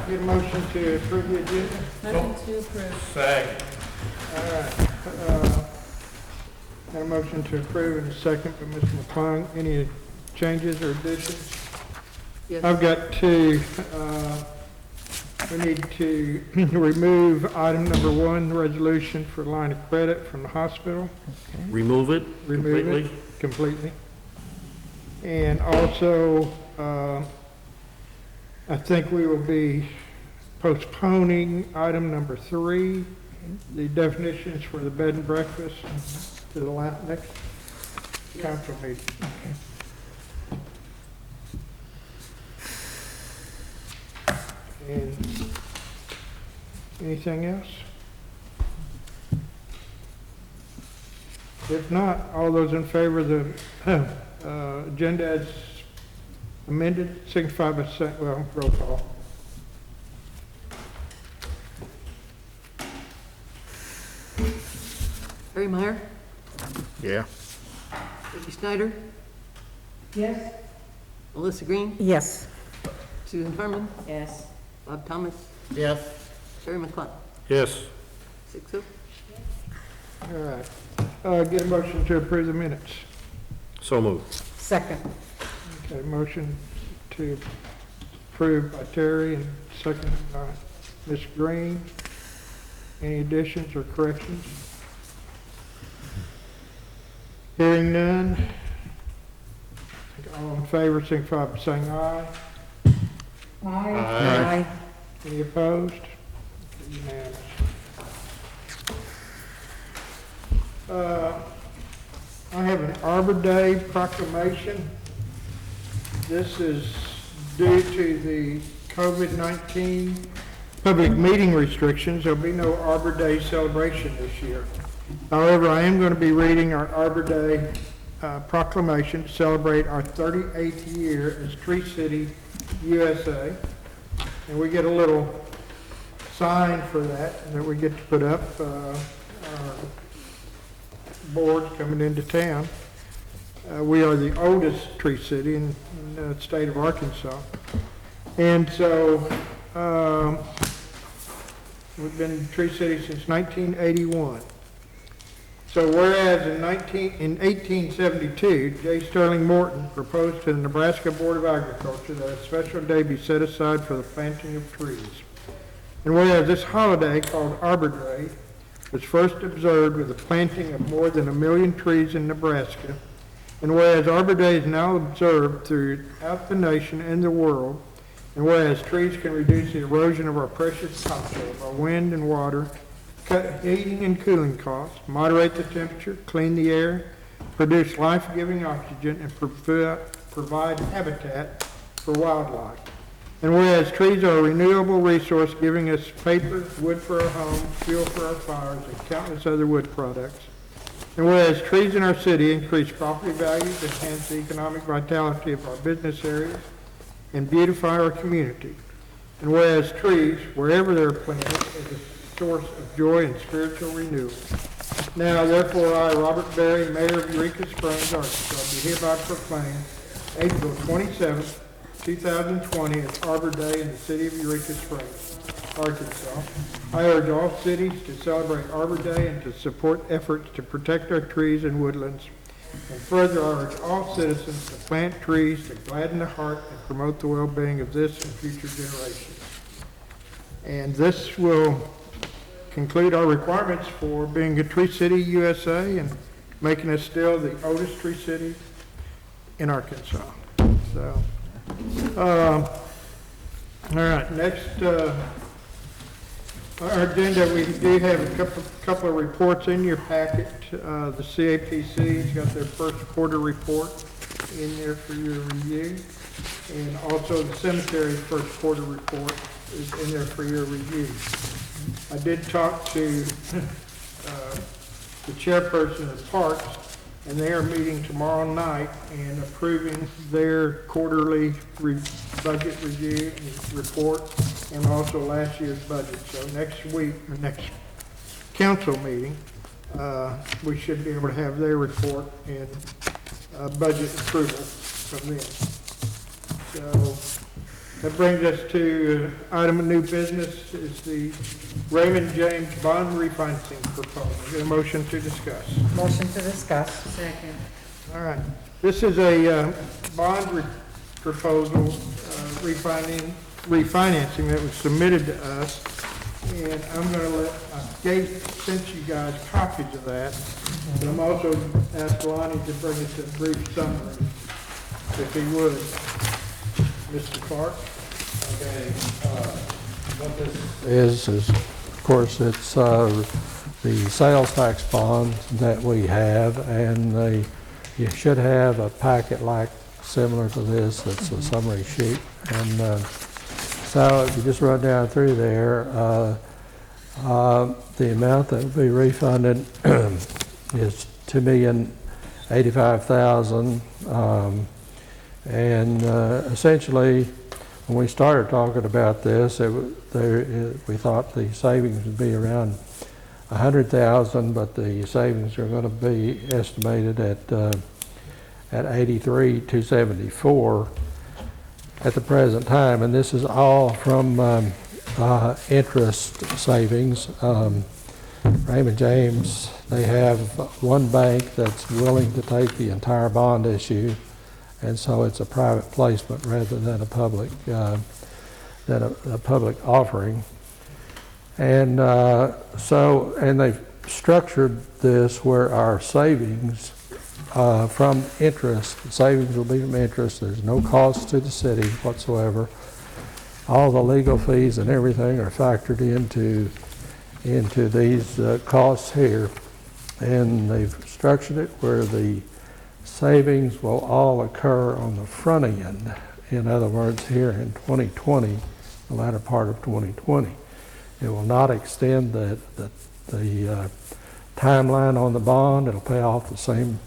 get a motion to approve the agenda? Motion to approve. Second. All right. Got a motion to approve and a second by Mr. McClung. Any changes or additions? Yes. I've got two. We need to remove item number 1, resolution for line of credit from the hospital. Remove it Remove completely? it completely. And also, I think we will be postponing item number 3, the definitions for the bed and breakfast, to the next council meeting. And anything else? If not, all those in favor of the agenda as amended, signify by saying, well, roll call. Harry Meyer, Yeah. Vicki Snyder, Yes. Melissa Green, Yes. Susan Harmon, Yes. Bob Thomas, Yes. Terry McClung. Yes. 6-0. All right. Get a motion to approve the minutes. So moved. Second. Okay, motion to approve by Terry and second by Ms. Green. Any additions or corrections? Hearing none. All in favor, signify by saying aye. Aye. Any opposed? Unanimous. I have an Arbor Day proclamation. This is due to the COVID-19 public meeting restrictions. There'll be no Arbor Day celebration this year. However, I am going to be reading our Arbor Day proclamation to celebrate our 38th year as Tree City, USA. And we get a little sign for that we get to put up. Our board coming into town. We are the oldest tree city in the state of Arkansas. And so we've been Tree City since 1981. So whereas in 1872, J. Sterling Morton proposed to the Nebraska Board of Agriculture that a special day be set aside for the planting of trees. And whereas this holiday, called Arbor Day, was first observed with the planting of more than 1 million trees in Nebraska, and whereas Arbor Day is now observed throughout the nation and the world, and whereas trees can reduce the erosion of our precious topsoil, our wind and water, cut heating and cooling costs, moderate the temperature, clean the air, produce life-giving oxygen, and provide habitat for wildlife. And whereas trees are a renewable resource giving us paper, wood for our homes, fuel for our fires, and countless other wood products. And whereas trees in our city increase property values, enhance the economic vitality of our business areas, and beautify our community. And whereas trees, wherever they're planted, is a source of joy and spiritual renewal. Now, therefore, I, Robert Berry, Mayor of Eureka Springs, Arkansas, do hereby proclaim April 27th, 2020 as Arbor Day in the city of Eureka Springs, Arkansas. I urge all cities to celebrate Arbor Day and to support efforts to protect our trees and woodlands. And further, I urge all citizens to plant trees to gladden the heart and promote the well-being of this and future generations. And this will conclude our requirements for being a Tree City, USA, and making us still the oldest tree city in Arkansas. So, all right, next, our agenda, we do have a couple of reports in your packet. The CAPC's got their first quarter report in there for your review. And also the cemetery's first quarter report is in there for your review. I did talk to the chairperson of Parks, and they are meeting tomorrow night and approving their quarterly budget review and report, and also last year's budget. So next week, the next council meeting, we should be able to have their report and budget approval from them. So That brings us to item of new business is the Raymond James bond refinancing proposal. Get a motion to discuss. Motion to discuss. Second. All right. This is a proposal refinancing that was submitted to us. And I'm going to let Gates sent you guys copies of that. But I'm also asked Lonnie to bring us a brief summary, if he would. Mr. Clark? Okay, what this is, of course, it's the sales tax bond that we have, and you should have a packet like similar to this. It's a summary sheet, and so if you just run down through there, the amount that will be refunded is $2,085,000, and essentially, when we started talking about this, we thought the savings would be around $100,000, but the savings are going to be estimated at $83,274 at the present time, and this is all from interest savings. Raymond James, they have one bank that's willing to take the entire bond issue, and so it's a private placement rather than a public offering. And and they've structured this where our savings from interest, the savings will be from interest. There's no cost to the city whatsoever. All the legal fees and everything are factored into these costs here, and they've structured it where the savings will all occur on the front end. In other words, here in 2020, the latter part of 2020. It will not extend the timeline on the bond. It'll pay off the same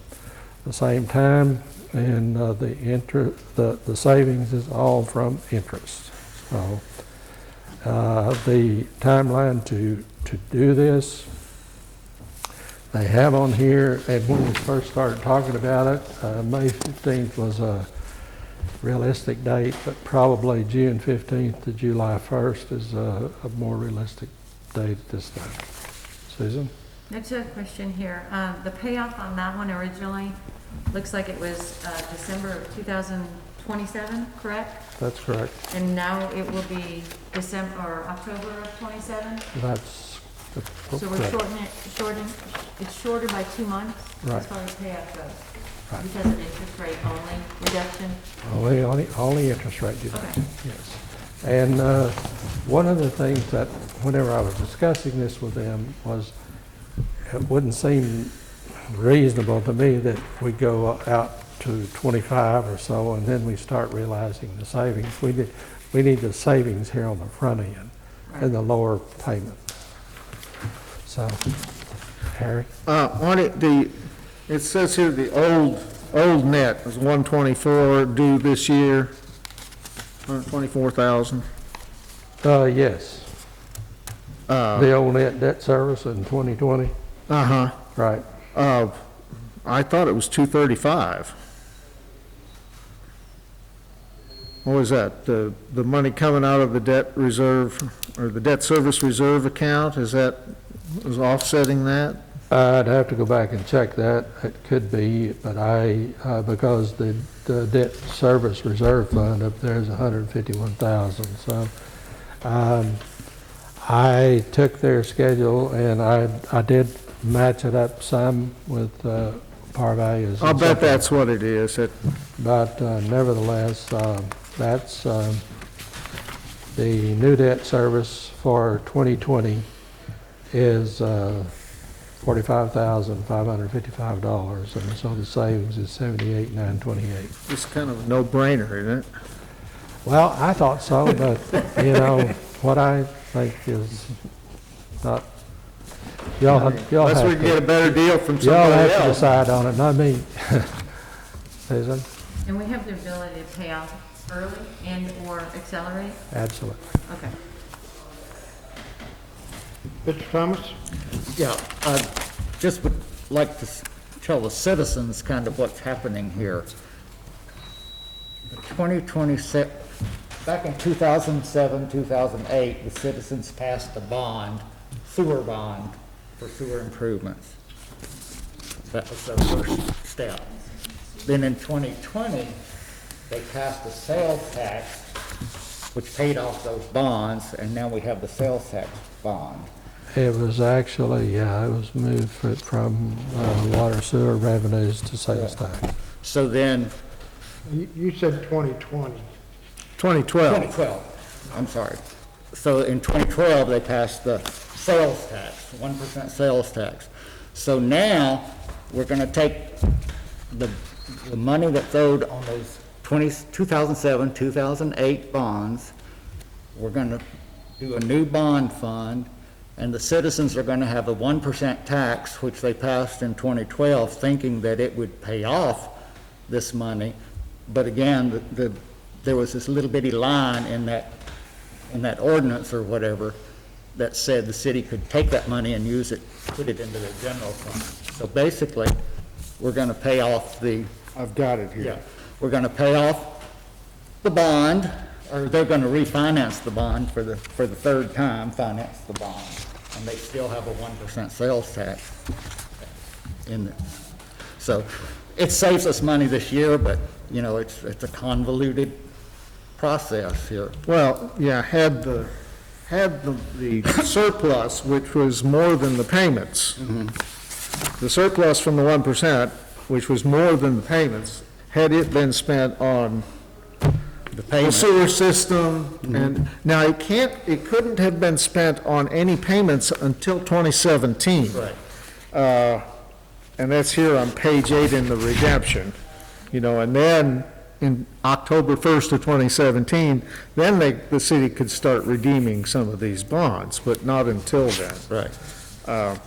time, and the savings is all from interest. So the timeline to do this, they have on here, and when we first started talking about it, May 15th was a realistic date, but probably June 15th to July 1st is a more realistic date at this time. Susan? Next question here. The payoff on that one originally looks like it was December of 2027, correct? That's correct. And now it will be December or October of 27? That's So we're it's shorter by 2 months Right. as far as payoff goes? Right. Because of interest rate only reduction? only interest rate deduction. Okay. Yes. And one of the things that whenever I was discussing this with them was it wouldn't seem reasonable to me that we go out to 25 or so and then we start realizing the savings. We need the savings here on the front end and the lower payment. So, Harry? It says here the old net is 124 due this year, 124,000. Yes. The old net debt service in 2020? Uh-huh. Right. I thought it was 235. What was that? The money coming out of the debt reserve, or the debt service reserve account, is offsetting that? I'd have to go back and check that. It could be, but because the debt service reserve fund up there is 151,000. So I took their schedule and I did match it up some with par values. I'll bet that's what it is. But nevertheless, that's the new debt service for 2020 is $45,555, and so the savings is $78,928. It's kind of a no-brainer, isn't it? Well, I thought so, but what I think is not. Y'all Unless we have can get a better deal from y'all somebody have to else. decide on it, not me. Susan? And we have the ability to pay off early and/or accelerate? Absolutely. Okay. Mr. Thomas? Yeah, I just would like to tell the citizens kind of what's happening here. 2026 back in 2007, 2008, the citizens passed a bond, sewer bond, for sewer improvements. That was the first step. Then in 2020, they passed a sales tax, which paid off those bonds, and now we have the sales tax bond. It was actually, yeah, it was moved from water sewer revenues to sales tax. So then, You said 2020. 2012. 2012, I'm sorry. So in 2012, they passed the sales tax, 1% sales tax. So now, we're going to take the money that's owed on those 2007, 2008 bonds, we're going to do a new bond fund, and the citizens are going to have a 1% tax, which they passed in 2012, thinking that it would pay off this money. But again, there was this little bitty line in that ordinance or whatever that said the city could take that money and use it, put it into the general fund. So basically, we're going to pay off the, I've got it here. we're going to pay off the bond, or they're going to refinance the bond for the third time, finance the bond, and they still have a 1% sales tax in it. So it saves us money this year, but, you know, it's a convoluted process here. Well, yeah, had the surplus, which was more than the payments, the surplus from the 1%, which was more than the payments, had it been spent on the sewer system, and now it couldn't have been spent on any payments until 2017. Right. And that's here on page 8 in the redemption, you know, and then in October 1st of 2017, then the city could start redeeming some of these bonds, but not until then. Right.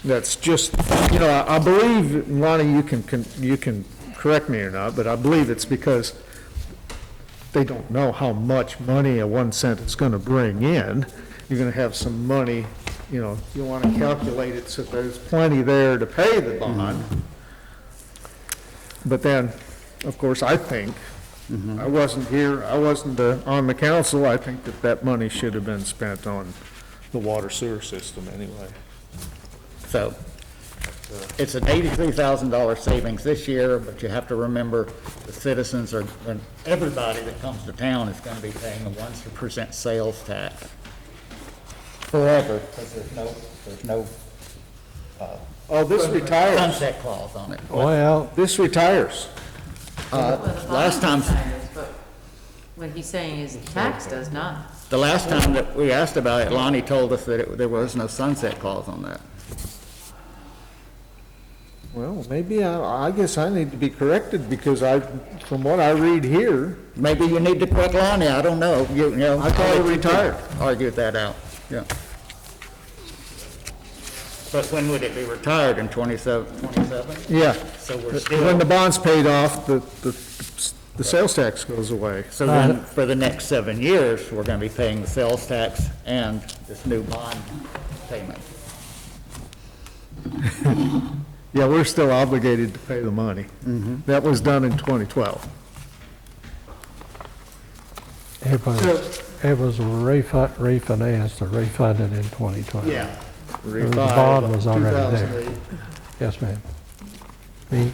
That's just, you know, I believe, Lonnie, you can correct me or not, but I believe it's because they don't know how much money a 1 cent is going to bring in. You're going to have some money, you know, you want to calculate it so there's plenty there to pay the bond. But then, of course, I think, I wasn't here, I wasn't on the council, I think that money should have been spent on the water sewer system anyway. So it's an $83,000 savings this year, but you have to remember the citizens are, and everybody that comes to town is going to be paying a 1% sales tax forever, because there's no Oh, this retires, sunset clause on it. Well, this retires. Well, the bond Last time, retires, but what he's saying is the tax does not. the last time that we asked about it, Lonnie told us that there was no sunset clause on that. Well, maybe I guess I need to be corrected, because from what I read here, Maybe you need to correct Lonnie, I don't know. You know. I thought it retired. Argue that out, yeah. But when would it be retired, in 27? yeah, So we're when still, the bond's paid off, the sales tax goes away. so then, for the next 7 years, we're gonna be paying the sales tax and this new bond payment. Yeah, we're still obligated to pay the money. That was done in 2012. it was refinanced or refunded in 2020. The bond was already there. 2008. Yes, ma'am. Me?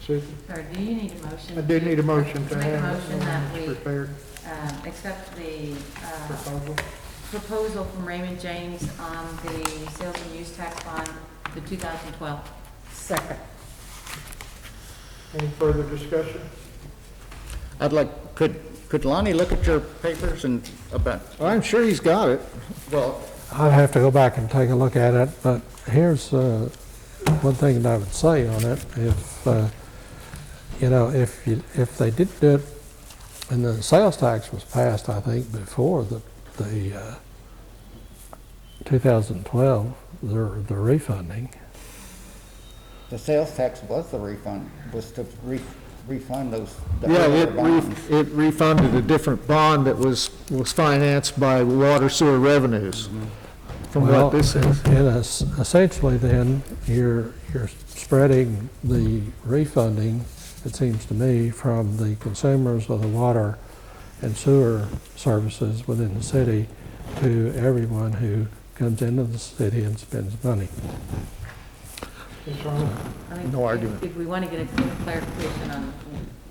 Susan, Or do you need a motion? I do need a motion to Make a have motion that we prepared accept the proposal. proposal from Raymond James on the sales and use tax bond for 2012. Second. Any further discussion? I'd like, could Lonnie look at your papers and about, I'm sure he's got it. well, I'd have to go back and take a look at it, but here's one thing that I would say on it. If, you know, if they did do it, and the sales tax was passed, I think, before the 2012, the refunding. the sales tax was the refund, was to refund those. the Yeah, earlier bonds. it refunded a different bond that was financed by water sewer revenues, from Well, what this is. Essentially then, you're spreading the refunding, it seems to me, from the consumers of the water and sewer services within the city to everyone who comes into the city and spends money. Ms. Harmon? I think No argument. If we want to get a clear clarification on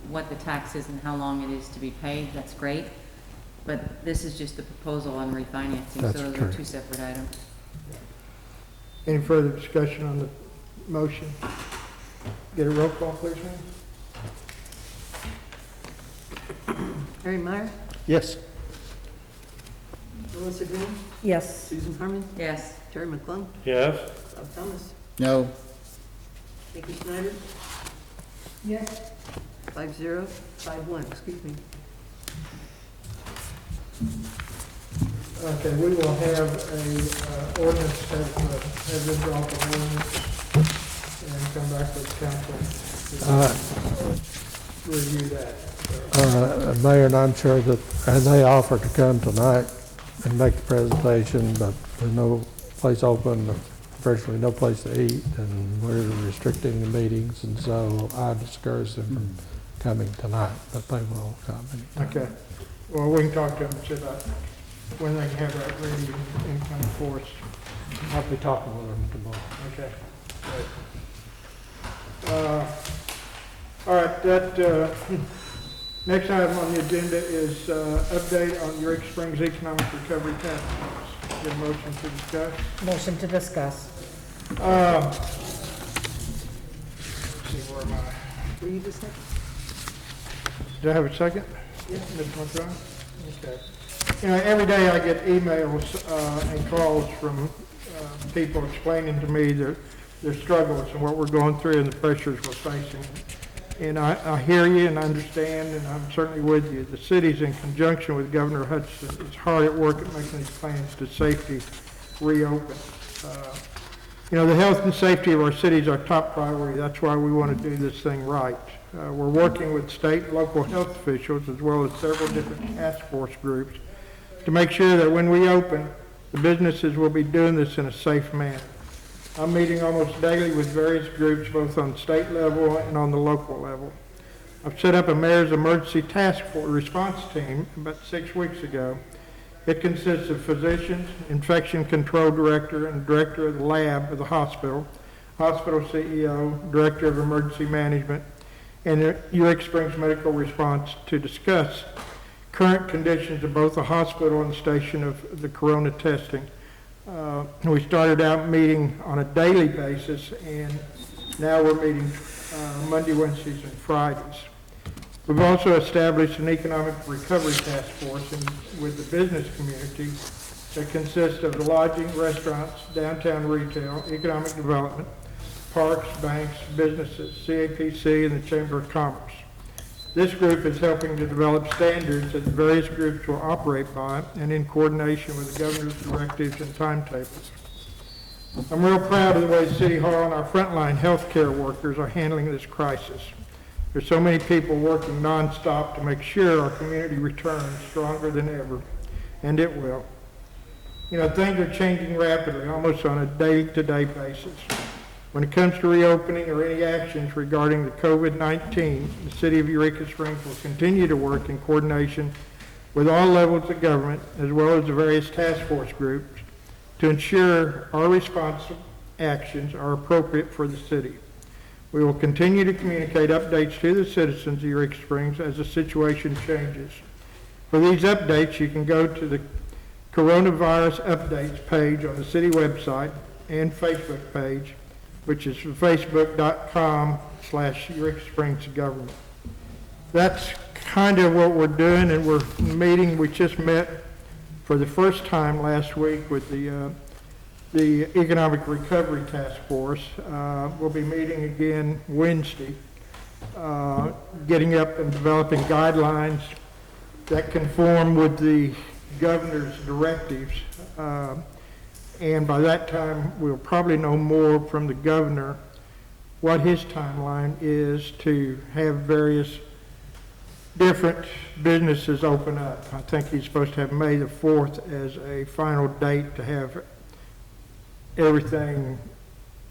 what the tax is and how long it is to be paid, that's great. But this is just a proposal on refinancing, so That's those true. are two separate items. Any further discussion on the motion? Get a roll call, please, ma'am. Harry Meyer, Yes. Melissa Green, Yes. Susan Harmon, Yes. Terry McClung, Yes. Bob Thomas, No, Nikki Snyder, Yes. 5051, excuse me. Okay, we will have a ordinance have been brought to ordinance and come back with council to review that. Mayor, and I'm sure that, and they offered to come tonight and make the presentation, but there's no place open, virtually no place to eat, and we're restricting the meetings, and so I discourage them from coming tonight, but they will come. Okay, well, we can talk to them, see about when they can have that ready and come forth. I'll be talking with them tomorrow. Okay, great. All right, that, next item on the agenda is update on Eureka Springs Economic Recovery Task Force. Get a motion to discuss. Motion to discuss. Let's see, where am I? Were you the second? Do I have a second? Yes. Ms. McGrath? Okay. You know, every day I get emails and calls from people explaining to me their struggles and what we're going through and the pressures we're facing. And I hear you and understand, and I'm certainly with you. The city's in conjunction with Governor Hutchinson is hard at work at making these plans to safely reopen. You know, the health and safety of our city is our top priority. That's why we want to do this thing right. We're working with state and local health officials as well as several different task force groups to make sure that when we open, the businesses will be doing this in a safe manner. I'm meeting almost daily with various groups, both on state level and on the local level. I've set up a mayor's emergency task force response team about 6 weeks ago. It consists of physicians, infection control director, and director of the lab of the hospital, hospital CEO, director of emergency management, and the Eureka Springs Medical Response to discuss current conditions of both the hospital and the station of the corona testing. We started out meeting on a daily basis, and now we're meeting Monday, Wednesdays, and Fridays. We've also established an economic recovery task force with the business community that consists of the lodging, restaurants, downtown retail, economic development, parks, banks, businesses, CAPC, and the Chamber of Commerce. This group is helping to develop standards that the various groups will operate by and in coordination with the governor's directives and timetables. I'm real proud of the way City Hall and our frontline healthcare workers are handling this crisis. There's so many people working nonstop to make sure our community returns stronger than ever, and it will. You know, things are changing rapidly, almost on a day-to-day basis. When it comes to reopening or any actions regarding the COVID-19, the City of Eureka Springs will continue to work in coordination with all levels of government, as well as the various task force groups, to ensure our responsive actions are appropriate for the city. We will continue to communicate updates to the citizens of Eureka Springs as the situation changes. For these updates, you can go to the coronavirus updates page on the city website and Facebook page, which is facebook.com/Eureka Springs Government. That's kind of what we're doing, and we're meeting. We just met for the first time last week with the Economic Recovery Task Force. We'll be meeting again Wednesday, getting up and developing guidelines that conform with the governor's directives. And by that time, we'll probably know more from the governor what his timeline is to have various different businesses open up. I think he's supposed to have May the 4th as a final date to have everything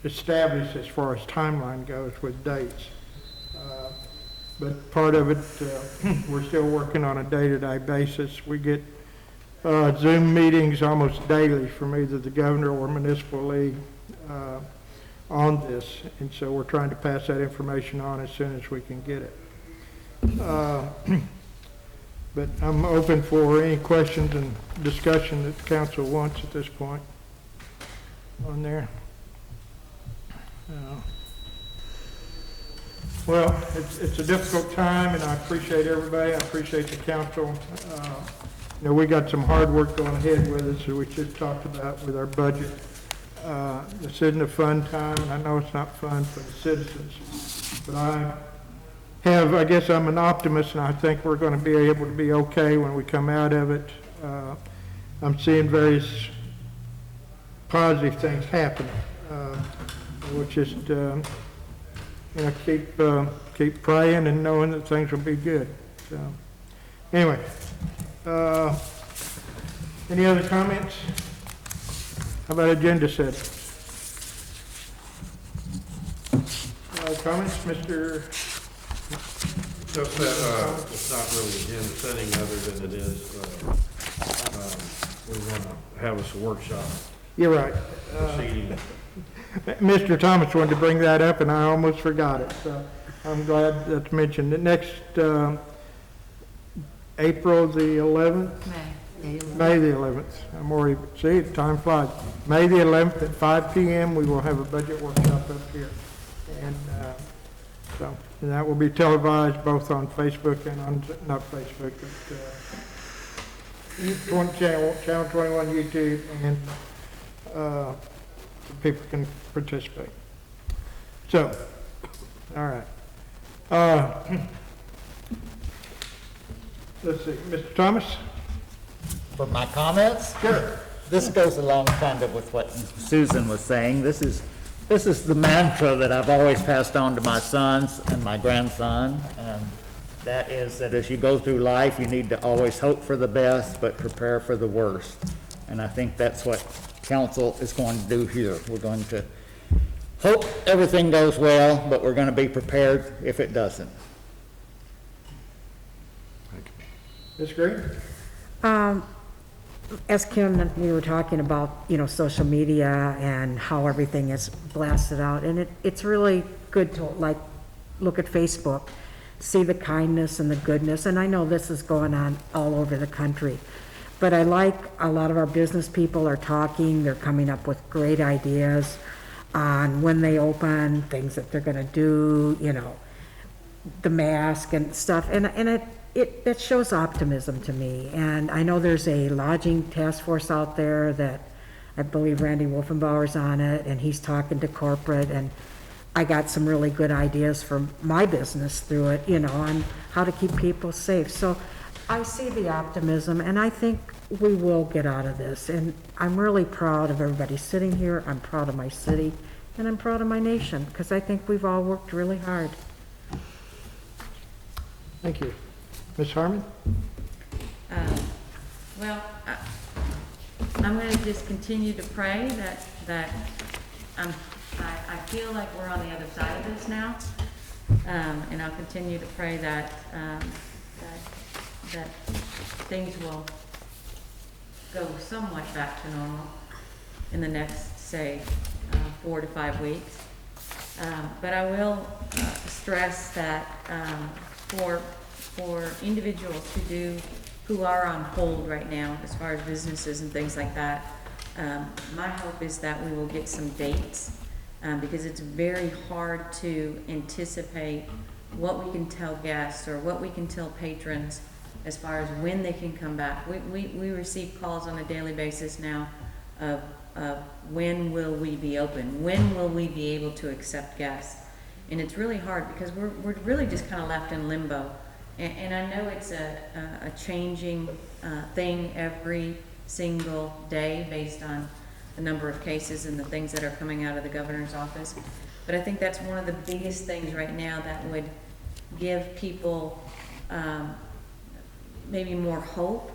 established as far as timeline goes with dates. but part of it, we're still working on a day-to-day basis. We get Zoom meetings almost daily from either the governor or municipal league on this, and so we're trying to pass that information on as soon as we can get it. But I'm open for any questions and discussion that the council wants at this point on there. Well, it's a difficult time, and I appreciate everybody. I appreciate the council. You know, we got some hard work going ahead with us, as we just talked about with our budget. This isn't a fun time, and I know it's not fun for the citizens, but I guess I'm an optimist, and I think we're going to be able to be okay when we come out of it. I'm seeing various positive things happen. We'll just, you know, keep praying and knowing that things will be good. So, anyway, any other comments? How about agenda setting? Comments, Mr.? Just that, it's not really agenda setting other than it is, we want to have us a workshop You're right. proceeding. Mr. Thomas wanted to bring that up, and I almost forgot it, so I'm glad that's mentioned. The next, April the 11th? May the 11th. I'm already, see, time flies. May the 11th at 5 p.m., we will have a budget workshop up here. And and that will be televised both on Facebook and on, not Facebook, but Channel 21 YouTube, and people can participate. So, all right. Let's see, Mr. Thomas? For my comments? Sure. This goes along kind of with what Susan was saying. This is the mantra that I've always passed on to my sons and my grandson, and that is that as you go through life, you need to always hope for the best, but prepare for the worst. And I think that's what council is going to do here. We're going to hope everything goes well, but we're going to be prepared if it doesn't. Ms. Green? As Kim, we were talking about, you know, social media and how everything is blasted out, and it's really good to, like, look at Facebook, see the kindness and the goodness, and I know this is going on all over the country, but I like a lot of our business people are talking, they're coming up with great ideas on when they open, things that they're gonna do, you know, the mask and stuff, and that shows optimism to me. And I know there's a lodging task force out there that I believe Randy Wolfenbauer's on it, and he's talking to corporate, and I got some really good ideas for my business through it, you know, on how to keep people safe. So I see the optimism, and I think we will get out of this. And I'm really proud of everybody sitting here. I'm proud of my city, and I'm proud of my nation, because I think we've all worked really hard. Thank you. Ms. Harmon? Well, I'm going to just continue to pray that I feel like we're on the other side of this now, and I'll continue to pray that things will go somewhat back to normal in the next, say, 4 to 5 weeks. But I will stress that for individuals who are on hold right now, as far as businesses and things like that, my hope is that we will get some dates, because it's very hard to anticipate what we can tell guests or what we can tell patrons as far as when they can come back. We receive calls on a daily basis now of when will we be open? When will we be able to accept guests? And it's really hard because we're really just kind of left in limbo. And I know it's a changing thing every single day based on the number of cases and the things that are coming out of the governor's office. But I think that's one of the biggest things right now that would give people maybe more hope